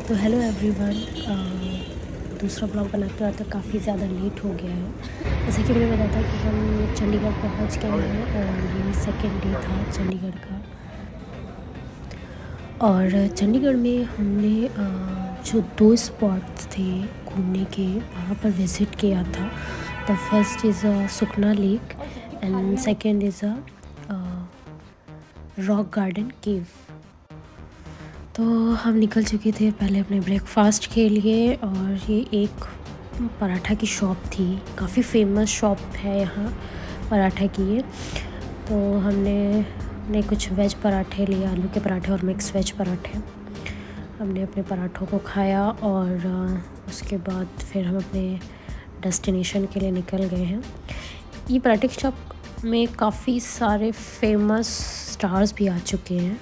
तो hello everyone. दूसरा blog बनाते बनाते काफ़ी ज़्यादा लेट हो गया है। जैसे कि मैंने बताया था कि हम चंडीगढ़ पहुंच गए हैं और ये सेकेंड डे था चंडीगढ़ का। और चंडीगढ़ में हमने जो दो स्पॉट्स थे घूमने के वहाँ पर विज़िट किया था। The first is Sukhna lake and second is rock garden cave. तो हम निकल चुके थे पहले अपने ब्रेकफास्ट के लिए, और ये एक पराठा की शॉप थी, काफ़ी फेमस शॉप है यहाँ पराठा की ये। तो हमने कुछ वेज पराठे लिए, आलू के पराठे और मिक्स वेज पराठे। हमने अपने पराठों को खाया और उसके बाद फिर हम अपने डेस्टिनेशन के लिए निकल गए हैं। ये पराठे की शॉप में काफ़ी सारे फेमस स्टार्स भी आ चुके हैं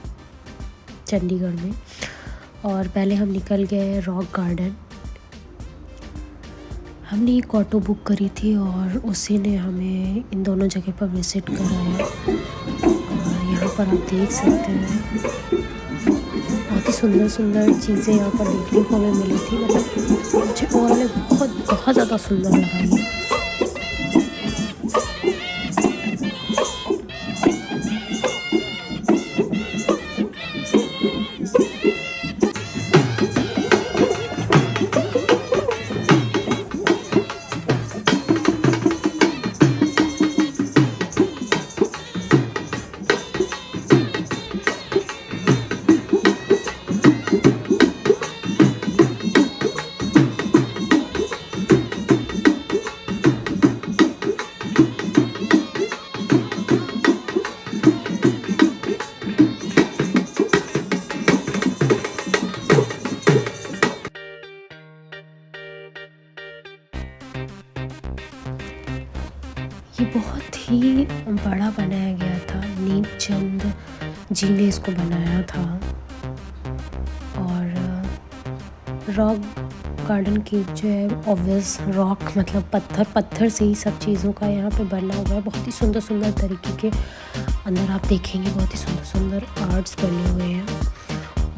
चंडीगढ़ में। और पहले हम निकल गए रॉक गार्डन। हमने एक ऑटो बुक करी थी और उसी ने हमें इन दोनों जगह पर विज़िट कराया। और यहाँ पर आप देख सकते हैं बहुत ही सुंदर सुंदर चीज़ें यहाँ पर देखने को हमें मिली थी। मतलब मुझे और बहुत ज़्यादा सुंदर लगा ये। ये बहुत ही बड़ा बनाया गया था, नीमचंद जी ने इसको बनाया था। और रॉक गार्डन की जो है ऑब्वियस रॉक मतलब पत्थर से ही सब चीज़ों का यहाँ पे बना हुआ है। बहुत ही सुंदर सुंदर तरीके के अंदर आप देखेंगे बहुत ही सुंदर सुंदर आर्ट्स बने हुए हैं।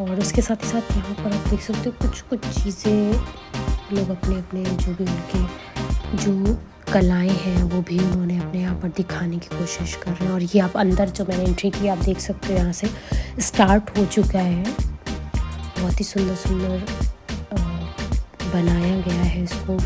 और उसके साथ ही साथ यहाँ पर आप देख सकते हो कुछ चीज़ें लोग अपने अपने जो भी उनके जो कलाएं हैं वो भी उन्होंने अपने यहाँ पर दिखाने की कोशिश कर रहे हैं। और ये आप अंदर जो मैंने एंट्री की आप देख सकते हो यहाँ से स्टार्ट हो चुका है। बहुत ही सुंदर सुंदर बनाया गया है इसको।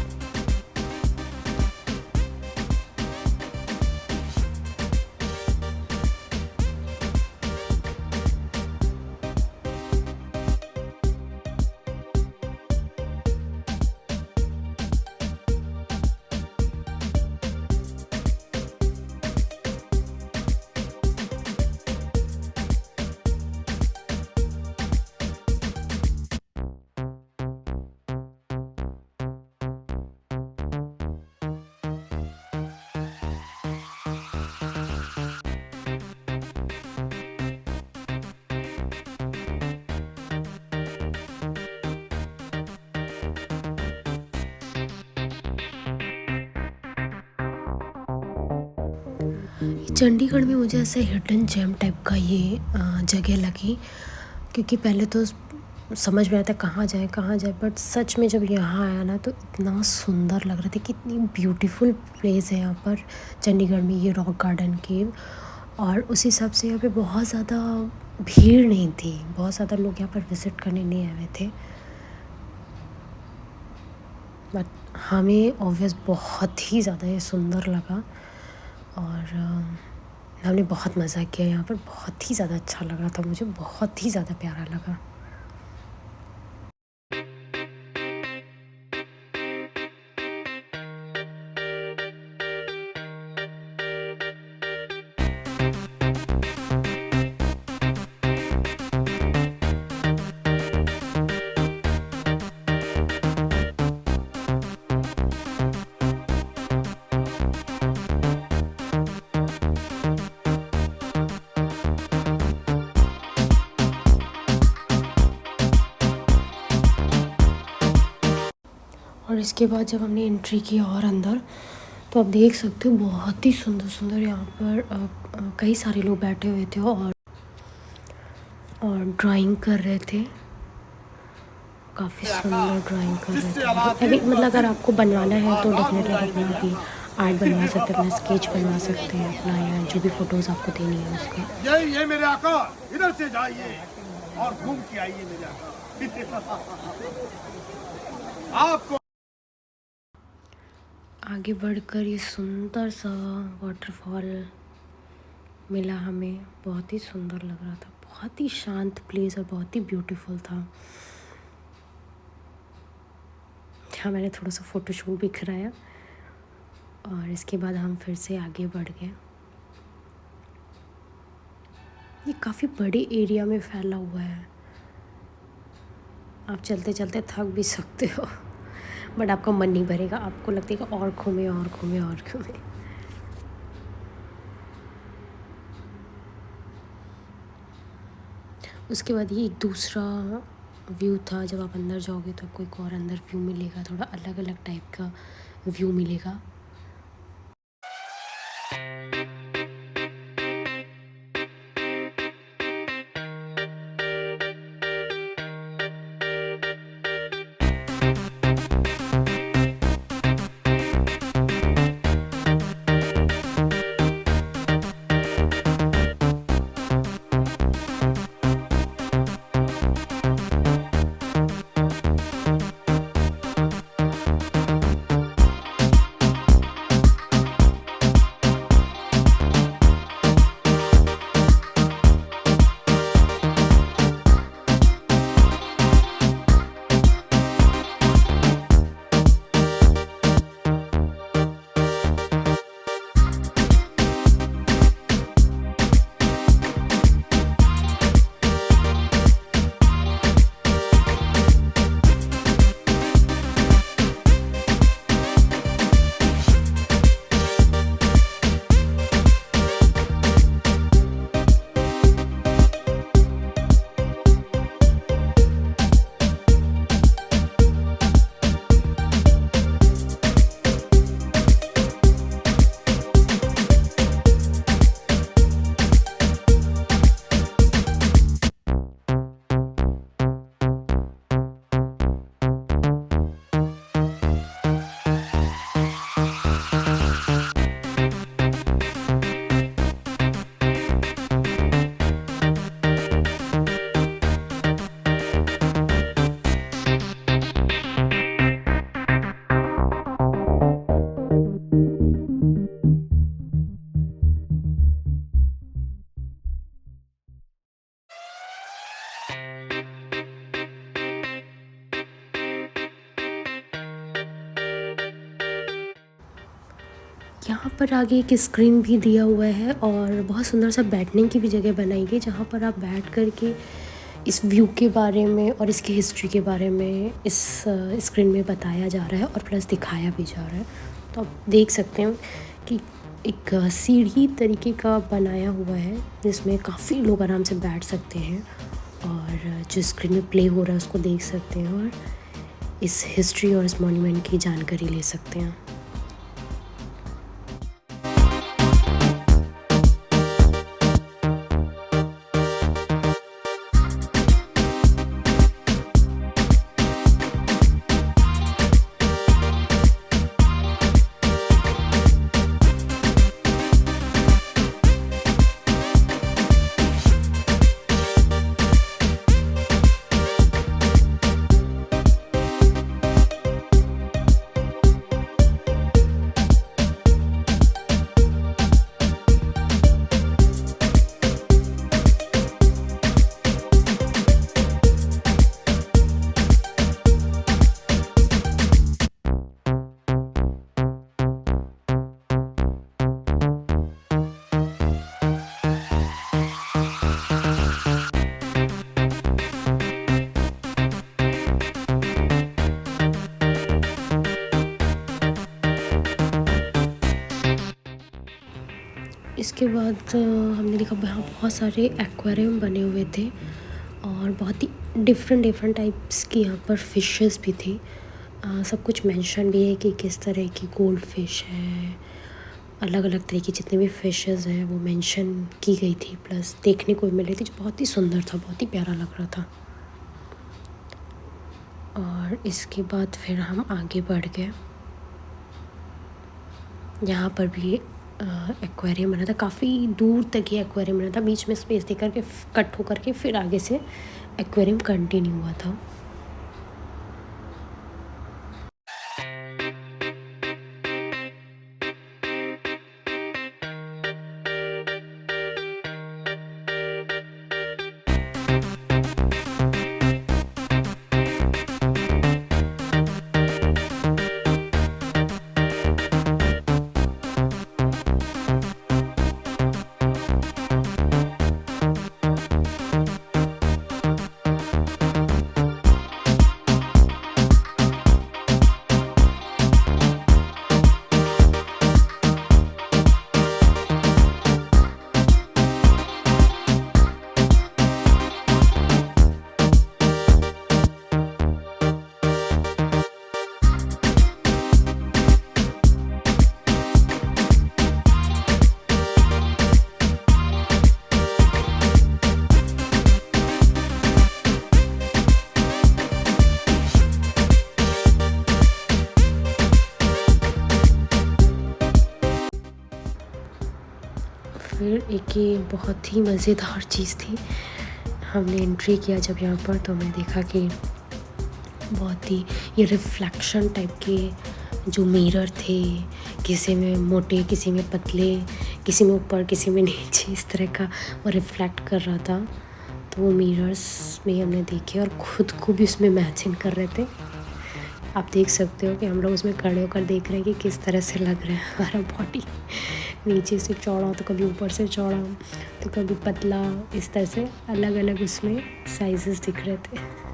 चंडीगढ़ में मुझे ऐसे हिडन जेम टाइप का ये जगह लगी, क्योंकि पहले तो समझ में आता कहाँ जाए, बट सच में जब यहाँ आया ना तो इतना सुंदर लग रहा था, कितनी ब्यूटीफुल प्लेस है यहाँ पर चंडीगढ़ में ये रॉक गार्डन केव। और उस हिसाब से यहाँ पे बहुत ज़्यादा भीड़ नहीं थी, बहुत ज़्यादा लोग यहाँ पर विज़िट करने नहीं आए हुए थे। बट हमें ऑब्वियस बहुत ही ज़्यादा ये सुंदर लगा और हमने बहुत मज़ा किया यहाँ पर। बहुत ही ज़्यादा अच्छा लग रहा था, मुझे बहुत ही ज़्यादा प्यारा लगा। और इसके बाद जब हमने एंट्री की और अंदर, तो आप देख सकते हो बहुत ही सुंदर सुंदर यहाँ पर कई सारे लोग बैठे हुए थे और ड्राइंग कर रहे थे। काफ़ी सुंदर ड्राइंग कर रहे थे अभी मतलब अगर आपको बनवाना है तो डेफिनेटली आप अपना भी आर्ट बनवा सकते हैं, अपना स्केच बनवा सकते हैं अपना, या जो भी फ़ोटोज़ आपको देनी है उसका। ये मेरे आका, इधर से जाइए और घूम के आइए मेरे आका। आपको आगे बढ़कर ये सुंदर सा वाटरफॉल मिला हमें, बहुत ही सुंदर लग रहा था, बहुत ही शांत प्लेस और बहुत ही ब्यूटीफुल था। हाँ, मैंने थोड़ा सा फ़ोटोशूट भी कराया और इसके बाद हम फिर से आगे बढ़ गए। ये काफ़ी बड़े एरिया में फैला हुआ है, आप चलते चलते थक भी सकते हो बट आपका मन नहीं भरेगा, आपको लगेगा और घूमे और घूमे और घूमे। उसके बाद ये एक दूसरा व्यू था, जब आप अंदर जाओगे तो आपको एक और अंदर व्यू मिलेगा, थोड़ा अलग अलग टाइप का व्यू मिलेगा। यहाँ पर आगे एक स्क्रीन भी दिया हुआ है और बहुत सुंदर सा बैठने की भी जगह बनाई गई, जहाँ पर आप बैठ कर के इस व्यू के बारे में और इसकी हिस्ट्री के बारे में इस स्क्रीन में बताया जा रहा है और प्लस दिखाया भी जा रहा है। तो आप देख सकते हैं कि एक सीढ़ी तरीके का बनाया हुआ है जिसमें काफ़ी लोग आराम से बैठ सकते हैं और जो स्क्रीन में प्ले हो रहा है उसको देख सकते हैं और इस हिस्ट्री और इस मॉन्यूमेंट की जानकारी ले सकते हैं। इसके बाद हमने देखा यहाँ बहुत सारे एक्वेरियम बने हुए थे और बहुत ही डिफरेंट डिफरेंट टाइप्स की यहाँ पर फ़िशेस भी थी। सब कुछ मेंशन भी है कि किस तरह की गोल्ड फ़िश है, अलग अलग तरह की जितने भी फ़िशेस हैं वो मेंशन की गई थी, प्लस देखने को मिल रही थी, जो बहुत ही सुंदर था, बहुत ही प्यारा लग रहा था। और इसके बाद फिर हम आगे बढ़ गए। यहाँ पर भी एक्वेरियम बना था, काफ़ी दूर तक ये एक्वेरियम बना था, बीच में स्पेस दे करके कट हो करके फिर आगे से एक्वेरियम कंटिन्यू हुआ था। फिर एक ये बहुत ही मज़ेदार चीज़ थी, हमने एंट्री किया जब यहाँ पर तो मैं देखा कि बहुत ही ये रिफ्लेक्शन टाइप के जो मिरर थे, किसी में मोटे किसी में पतले, किसी में ऊपर किसी में नीचे, इस तरह का वो रिफ्लेक्ट कर रहा था। तो वो मिरर्स में हमने देखे और ख़ुद को भी उसमें मैचिंग कर रहे थे। आप देख सकते हो कि हम लोग उसमें खड़े होकर देख रहे हैं कि किस तरह से लग रहा है हमारा बॉडी, नीचे से चौड़ा तो कभी ऊपर से चौड़ा तो कभी पतला, इस तरह से अलग अलग उसमें साइजेस दिख रहे थे।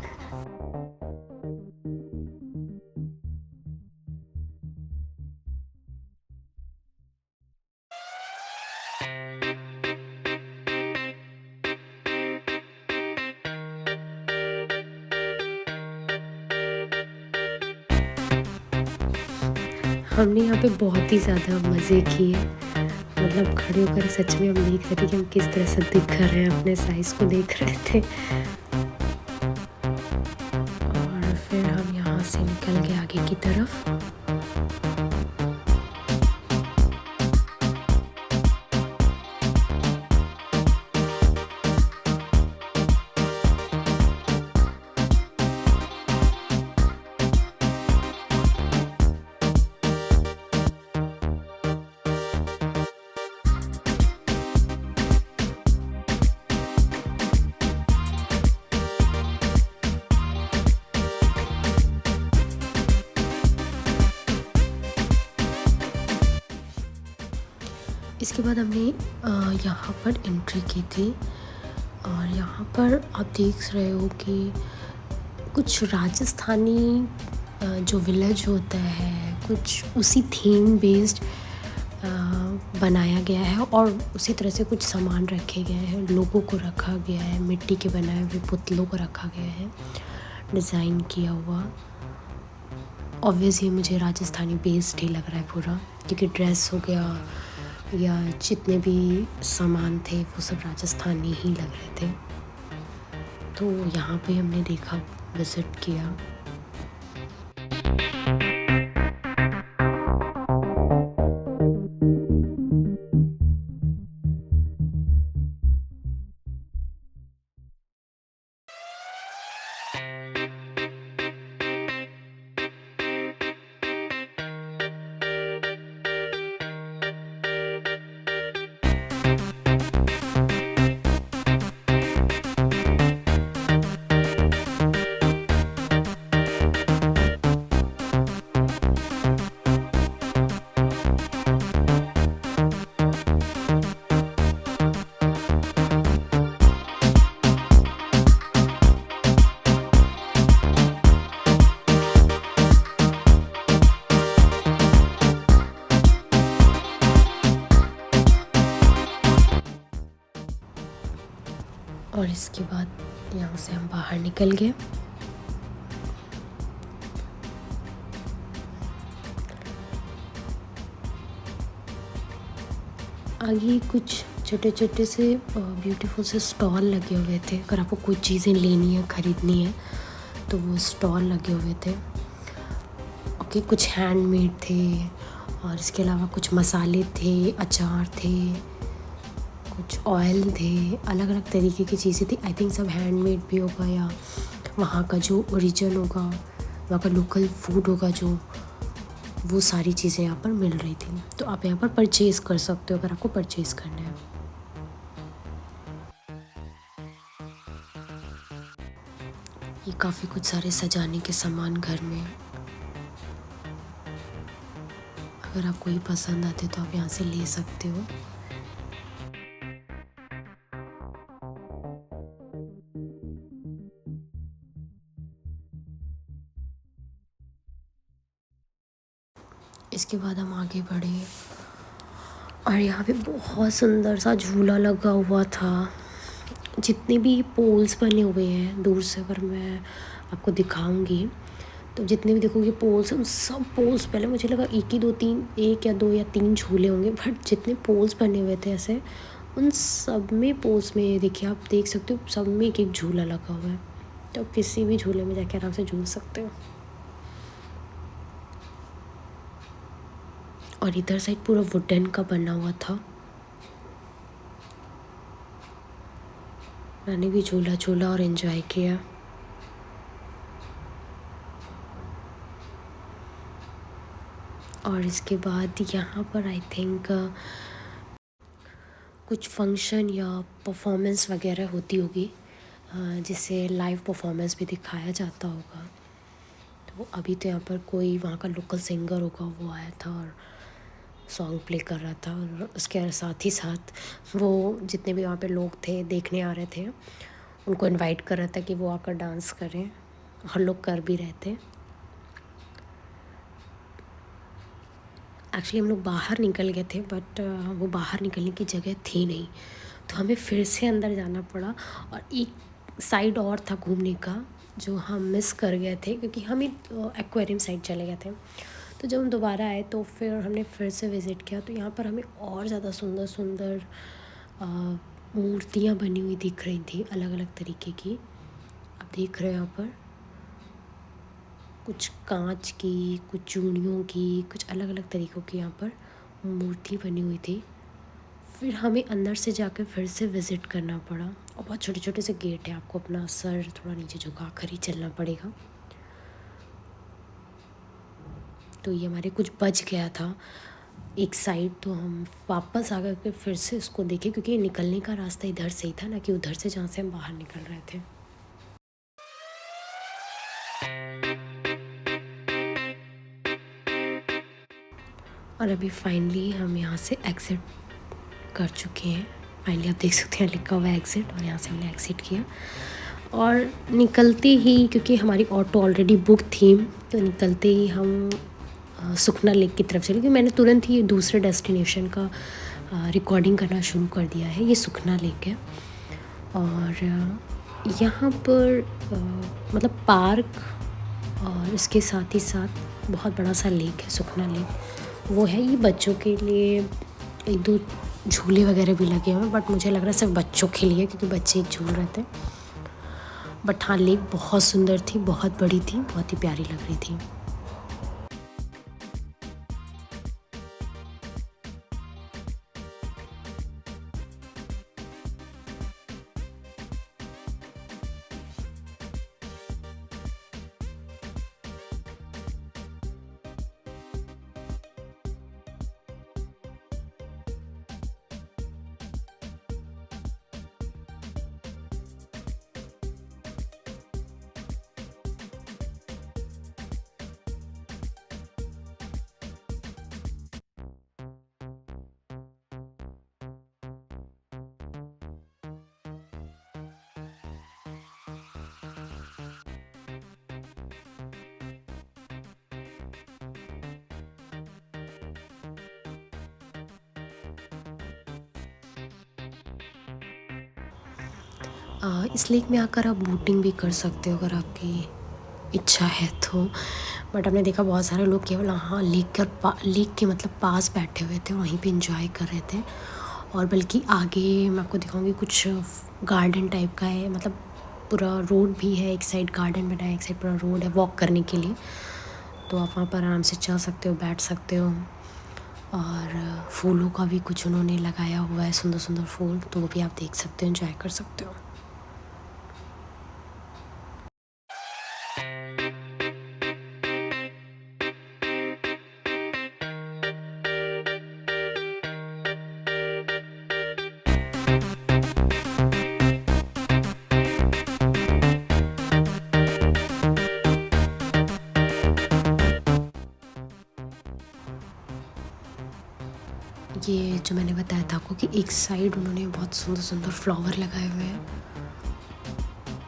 हमने यहाँ पे बहुत ही ज़्यादा मज़े किए, मतलब खड़े होकर सच में हम देख रहे थे कि हम किस तरह से दिख रहे हैं, अपने साइज़ को देख रहे थे। और फिर हम यहाँ से निकल गए आगे की तरफ। इसके बाद हमने यहाँ पर एंट्री की थी और यहाँ पर आप देख रहे हो कि कुछ राजस्थानी जो विलेज होता है, कुछ उसी थीम बेस्ड बनाया गया है और उसी तरह से कुछ सामान रखे गए हैं, लोगों को रखा गया है, मिट्टी के बनाए हुए पुतलों को रखा गया है, डिज़ाइन किया हुआ। ऑब्वियसली मुझे राजस्थानी बेस्ड ही लग रहा है पूरा, क्योंकि ड्रेस हो गया या जितने भी सामान थे वो सब राजस्थानी ही लग रहे थे। तो यहाँ पे हमने देखा, विज़िट किया। और इसके बाद यहाँ से हम बाहर निकल गए। आगे कुछ छोटे छोटे से ब्यूटीफुल से स्टॉल लगे हुए थे। अगर आपको कोई चीज़ें लेनी है, ख़रीदनी है, तो तो वो स्टॉल लगे हुए थे। ओके, कुछ हैंडमेड थे और इसके अलावा कुछ मसाले थे, अचार थे, कुछ ऑयल थे, अलग अलग तरीके की चीज़ें थी। आई थिंक सब हैंडमेड भी होगा या वहाँ का जो ओरिजिन होगा, वहाँ का लोकल फूड होगा जो, वो सारी चीज़ें यहाँ पर मिल रही थी। तो आप यहाँ पर परचेज़ कर सकते हो अगर आपको परचेज़ करना है। ये काफ़ी कुछ सारे सजाने के सामान घर में, अगर आपको ये पसंद आते तो आप यहाँ से ले सकते हो। इसके बाद हम आगे बढ़े और यहाँ पे बहुत सुंदर सा झूला लगा हुआ था। जितने भी पोल्स बने हुए हैं, दूर से अगर मैं आपको दिखाऊंगी तो जितने भी देखोगे पोल्स, उन सब पोल्स, पहले मुझे लगा एक या दो या तीन झूले होंगे, बट जितने पोल्स बने हुए थे ऐसे, उन सब में पोल्स में देखिए, आप देख सकते हो सब में एक एक झूला लगा हुआ है। तो आप किसी भी झूले में जाके आराम से झूल सकते हो। और इधर साइड पूरा वुडन का बना हुआ था। मैंने भी झूला झूला और एंजॉय किया। और इसके बाद यहाँ पर आई थिंक कुछ फंक्शन या परफॉर्मेंस वगैरह होती होगी, जिसे लाइव परफॉर्मेंस भी दिखाया जाता होगा। तो अभी तो यहाँ पर कोई वहाँ का लोकल सिंगर होगा, वो आया था और सॉन्ग प्ले कर रहा था। और उसके साथ ही साथ वो जितने भी वहाँ पे लोग थे देखने आ रहे थे, उनको इनवाइट कर रहा था कि वो आकर डांस करें, और लोग कर भी रहे थे। एक्चुअली हम लोग बाहर निकल गए थे, बट वो बाहर निकलने की जगह थी नहीं, तो हमें फिर से अंदर जाना पड़ा। और एक साइड और था घूमने का जो हम मिस कर गए थे, क्योंकि हम एक्वेरियम साइड चले गए थे। तो जब हम दोबारा आए तो फिर हमने फिर से विज़िट किया, तो यहाँ पर हमें और ज़्यादा सुंदर सुंदर मूर्तियाँ बनी हुई दिख रही थी, अलग अलग तरीके की। आप देख रहे हो यहाँ पर कुछ कांच की, कुछ चूड़ियों की, कुछ अलग अलग तरीक़ों की यहाँ पर मूर्ति बनी हुई थी। फिर हमें अंदर से जाकर फिर से विज़िट करना पड़ा, और बहुत छोटे छोटे से गेट है, आपको अपना सर थोड़ा नीचे झुका कर ही चलना पड़ेगा। तो ये हमारे कुछ बच गया था एक साइड, तो हम वापस आ कर फिर से उसको देखे, क्योंकि ये निकलने का रास्ता इधर से ही था ना, कि उधर से जहाँ से हम बाहर निकल रहे थे। और अभी फाइनली हम यहाँ से एग्ज़िट कर चुके हैं। फाइनली आप देख सकते हैं लिखा हुआ है एग्ज़िट, और यहाँ से हमने एग्ज़िट किया। और निकलते ही, क्योंकि हमारी ऑटो ऑलरेडी बुक थी, तो निकलते ही हम सुखना लेक की तरफ चले, क्योंकि मैंने तुरंत ही दूसरे डेस्टिनेशन का रिकॉर्डिंग करना शुरू कर दिया है। ये सुखना लेक है, और यहाँ पर मतलब पार्क और इसके साथ ही साथ बहुत बड़ा सा लेक है, सुखना लेक वो है। ये बच्चों के लिए एक दो झूले वगैरह भी लगे हुए हैं, बट मुझे लग रहा है सिर्फ बच्चों के लिए, क्योंकि बच्चे झूल रहे थे। बट हाँ, लेक बहुत सुंदर थी, बहुत बड़ी थी, बहुत ही प्यारी लग रही थी। इस लेक में आकर आप बोटिंग भी कर सकते हो अगर आपकी इच्छा है तो। बट हमने देखा बहुत सारे लोग केवल वहाँ लेक के मतलब पास बैठे हुए थे, वहीं पे एंजॉय कर रहे थे। और बल्कि आगे मैं आपको दिखाऊंगी, कुछ गार्डन टाइप का है, मतलब पूरा रोड भी है, एक साइड गार्डन बना है, एक साइड पूरा रोड है वॉक करने के लिए। तो आप वहाँ पर आराम से चल सकते हो, बैठ सकते हो। और फूलों का भी कुछ उन्होंने लगाया हुआ है, सुंदर सुंदर फूल, तो वो भी आप देख सकते हो, एंजॉय कर सकते हो। ये जो मैंने बताया था आपको कि एक साइड उन्होंने बहुत सुंदर सुंदर फ्लावर लगाए हुए हैं।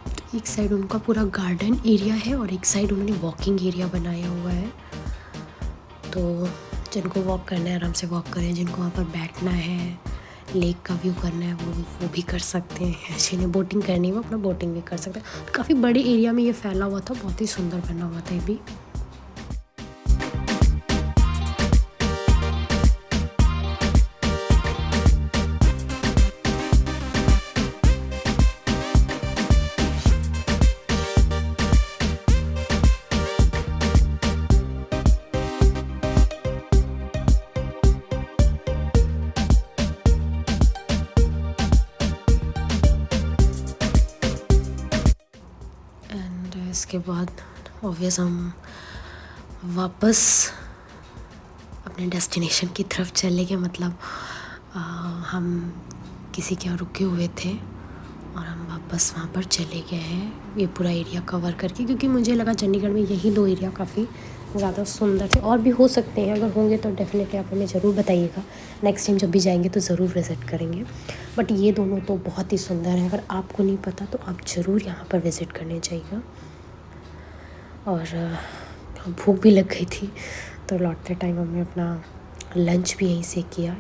तो एक साइड उनका पूरा गार्डन एरिया है और एक साइड उन्होंने वॉकिंग एरिया बनाया हुआ है। तो जिनको वॉक करना है आराम से वॉक करें, जिनको वहाँ पर बैठना है, लेक का व्यू करना है, वो भी कर सकते हैं। जिन्हें बोटिंग करनी है वो अपना बोटिंग भी कर सकते हैं। तो काफ़ी बड़े एरिया में ये फैला हुआ था, बहुत ही सुंदर बना हुआ था ये भी। एंड इसके बाद ऑब्वियस हम वापस अपने डेस्टिनेशन की तरफ चले गए। मतलब हम किसी के यहाँ रुके हुए थे और हम वापस वहाँ पर चले गए हैं ये पूरा एरिया कवर करके, क्योंकि मुझे लगा चंडीगढ़ में यही 2 एरिया काफ़ी ज़्यादा सुंदर थे। और भी हो सकते हैं, अगर होंगे तो डेफ़िनेटली आप हमें ज़रूर बताइएगा। नेक्स्ट टाइम जब भी जाएंगे तो ज़रूर विज़िट करेंगे। बट ये दोनों तो बहुत ही सुंदर है, अगर आपको नहीं पता तो आप ज़रूर यहाँ पर विज़िट करने जाइएगा। और भूख भी लग गई थी, तो लौटते टाइम हमने अपना लंच भी यहीं से किया।